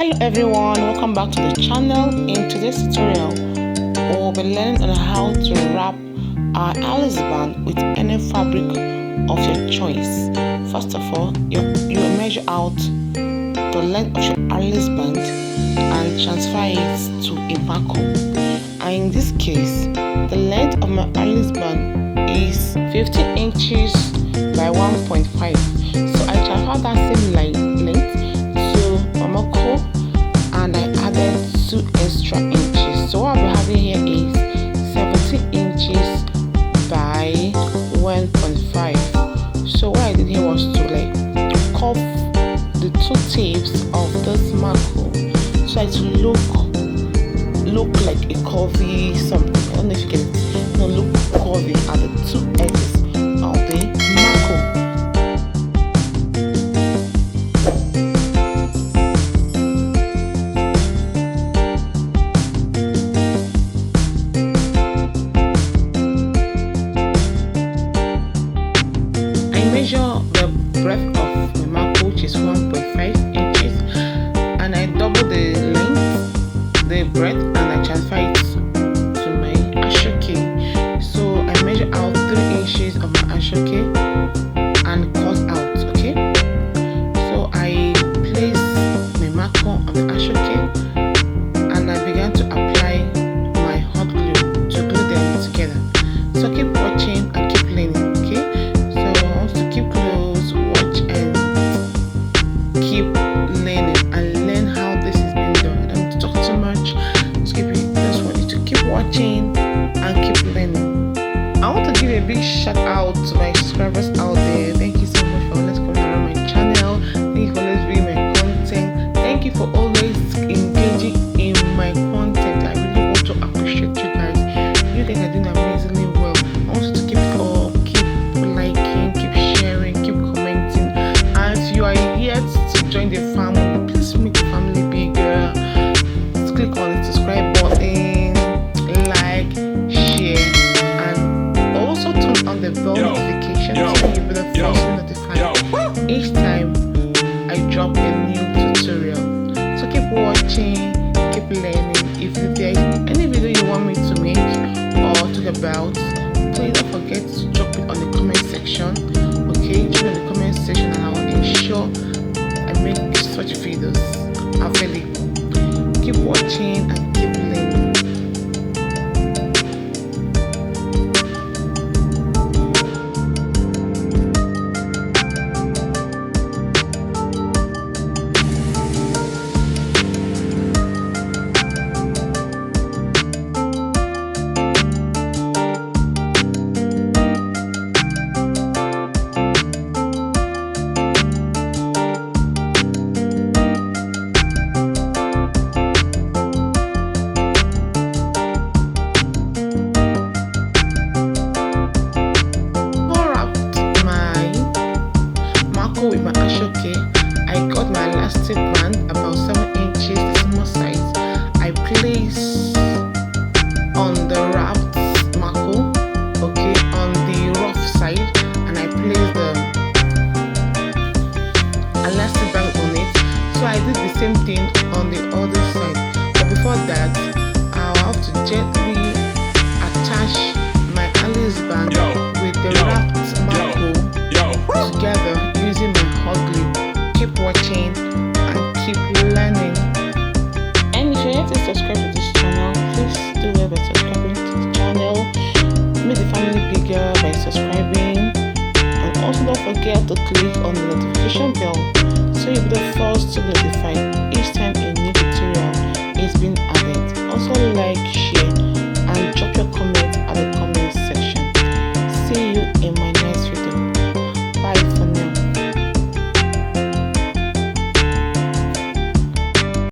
Hello everyone, welcome back to the channel. In today's tutorial, we'll be learning on how to wrap our Alice band with any fabric of your choice. First of all, you measure out the length of your Alice band and transfer it to a Mako. And in this case, the length of my Alice band is 50 inches by 1.5. So I transfer that same length to my Mako and I added 2 extra inches. So what I'll be having here is 17 inches by 1.5. So what I did here was to cuff the 2 tips of this Mako so it will look like a curvy something. I don't know if you can look curvy at the 2 edges of the Mako. Measure the breadth of my Mako, which is 1.5 inches, and I double the length, the breadth, and I transfer it to my ashoke. So I measure out 3 inches of my ashoke and cut out. Okay, so I place my Mako on the ashoke and I began to apply my hot glue to glue them together. So keep watching and keep learning. Okay. Keep close, watch and keep learning and learn how this is being done. I don't need to talk too much. Just want you to keep watching and keep learning. I want to give a big shout out to my subscribers out there. Thank you so much for always coming around my channel. Thank you for always viewing my content. Thank you for always engaging in my content. I really want to appreciate you guys. You guys are doing amazingly well. I want you to keep it up, keep liking, keep sharing, keep commenting. And if you are yet to join the family, please make the family bigger. Just click on the subscribe button, like, share, and also turn on the bell notification so you'll be the first to notified each time I drop a new tutorial. So keep watching, keep learning. If there's any video you want me to make or talk about, please don't forget to drop it on the comment section. Okay, drop in the comment section and I will ensure I make such videos available. Keep watching and keep learning. With my ashoke, I got my elastic band about 7 inches, the small size. I place on the wrapped Mako, okay, on the rough side, and I place the elastic band on it. So I did the same thing on the other side. But before that, I'll have to gently attach my Alice band with the wrapped Mako together using my hot glue. Keep watching and keep learning. And if you're yet to subscribe to this channel, please do well by subscribing to the channel. Make the family bigger by subscribing, and also don't forget to click on the notification bell so you'll be the first to be notified each